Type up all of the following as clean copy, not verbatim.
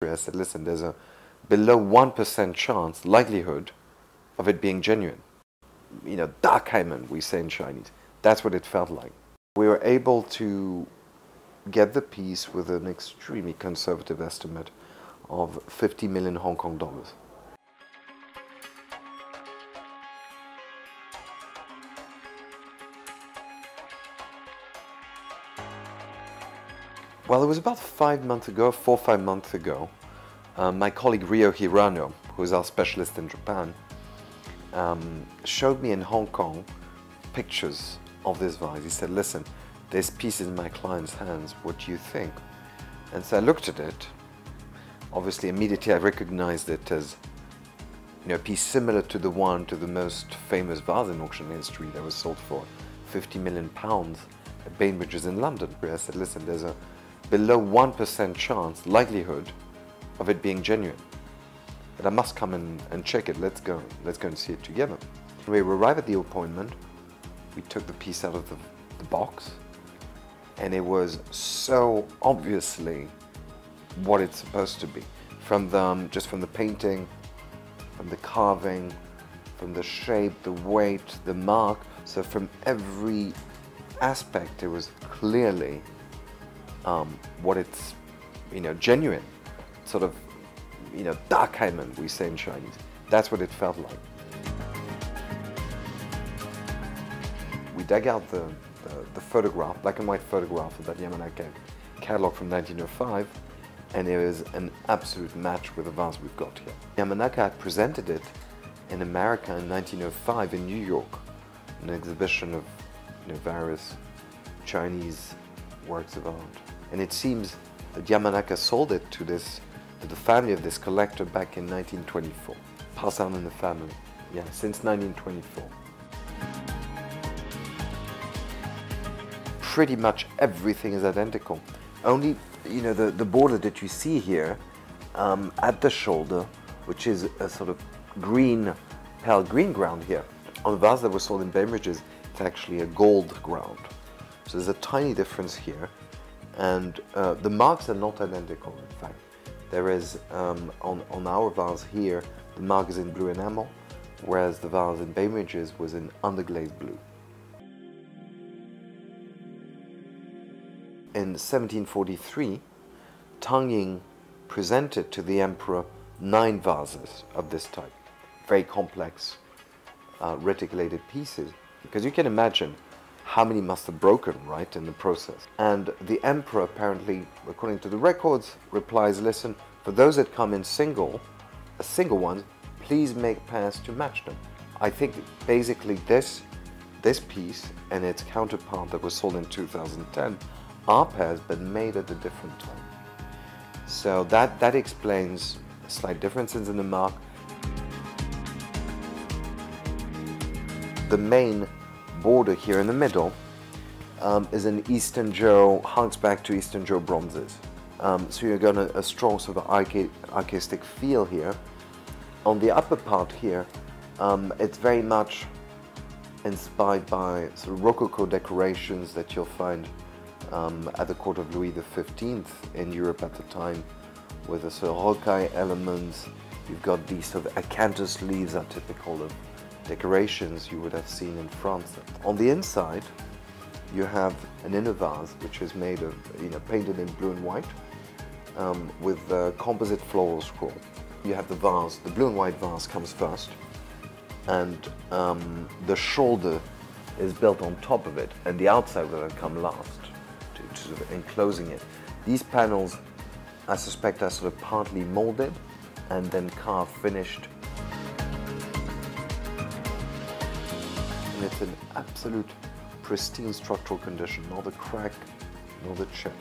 I said, listen, there's a below 1% chance, likelihood of it being genuine. You know, Diamond, we say in Chinese. That's what it felt like. We were able to get the piece with an extremely conservative estimate of 50 million Hong Kong dollars. Well, it was about 4 or 5 months ago, my colleague Rio Hirano, who is our specialist in Japan, showed me in Hong Kong pictures of this vase. He said, listen, this piece is in my client's hands, what do you think? And so I looked at it. Obviously, immediately I recognized it as, you know, a piece similar to the most famous vase in auction history that was sold for £50 million at Bainbridge's in London. I said, listen, there's a below 1% chance, likelihood of it being genuine. But I must come and check it. Let's go and see it together. When we arrived at the appointment, we took the piece out of the box, and it was so obviously what it's supposed to be. Just from the painting, from the carving, from the shape, the weight, the mark. So from every aspect, it was clearly what it's, you know, genuine, sort of, you know, Diamond, we say in Chinese. That's what it felt like. We dug out the photograph, black and white photograph of that Yamanaka catalog from 1905, and it was an absolute match with the vase we've got here. Yamanaka had presented it in America in 1905 in New York, an exhibition of, you know, various Chinese works of art. And it seems that Yamanaka sold it to the family of this collector back in 1924. Passed on in the family, yeah, since 1924. Pretty much everything is identical. Only, you know, the border that you see here at the shoulder, which is a sort of green, pale green ground here. On the vase that was sold in Bainbridge's, it's actually a gold ground. So there's a tiny difference here. And the marks are not identical, in fact. There is, on our vase here, the mark is in blue enamel, whereas the vase in Bainbridge's was in underglazed blue. In 1743, Tang Ying presented to the emperor 9 vases of this type, very complex reticulated pieces, because you can imagine how many must have broken, right, in the process. And the emperor apparently, according to the records, replies, listen, for those that come in single ones, please make pairs to match them. I think basically this piece and its counterpart that was sold in 2010 are pairs but made at a different time. So that explains slight differences in the mark. The main border here in the middle is an Eastern Zhou, harks back to Eastern Zhou bronzes. So you're going to a strong sort of archaistic feel here. On the upper part here, it's very much inspired by sort of Rococo decorations that you'll find at the court of Louis XV in Europe at the time, with the sort of rocaille elements. You've got these sort of acanthus leaves are typical of decorations you would have seen in France. On the inside, you have an inner vase which is made of, you know, painted in blue and white with a composite floral scroll. You have the vase, the blue and white vase comes first, and the shoulder is built on top of it, and the outside will come last, to sort of enclosing it. These panels, I suspect, are sort of partly molded and then carved, finished. And it's an absolute pristine structural condition, not a crack, not a chip.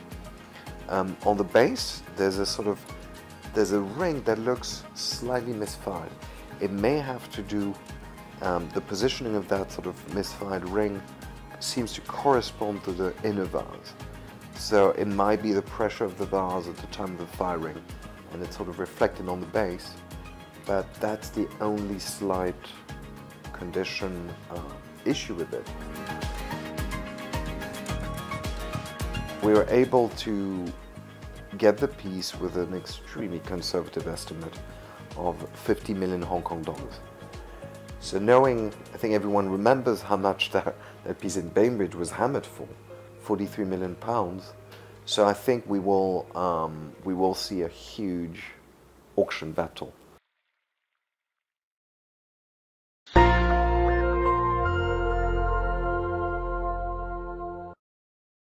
On the base, there's a ring that looks slightly misfired. It may have to do, the positioning of that sort of misfired ring seems to correspond to the inner vase. So it might be the pressure of the vase at the time of the firing, and it's sort of reflected on the base, but that's the only slight condition issue with it. We were able to get the piece with an extremely conservative estimate of 50 million Hong Kong dollars. So knowing, I think everyone remembers how much that piece in Bainbridge was hammered for, 43 million pounds. So I think we will see a huge auction battle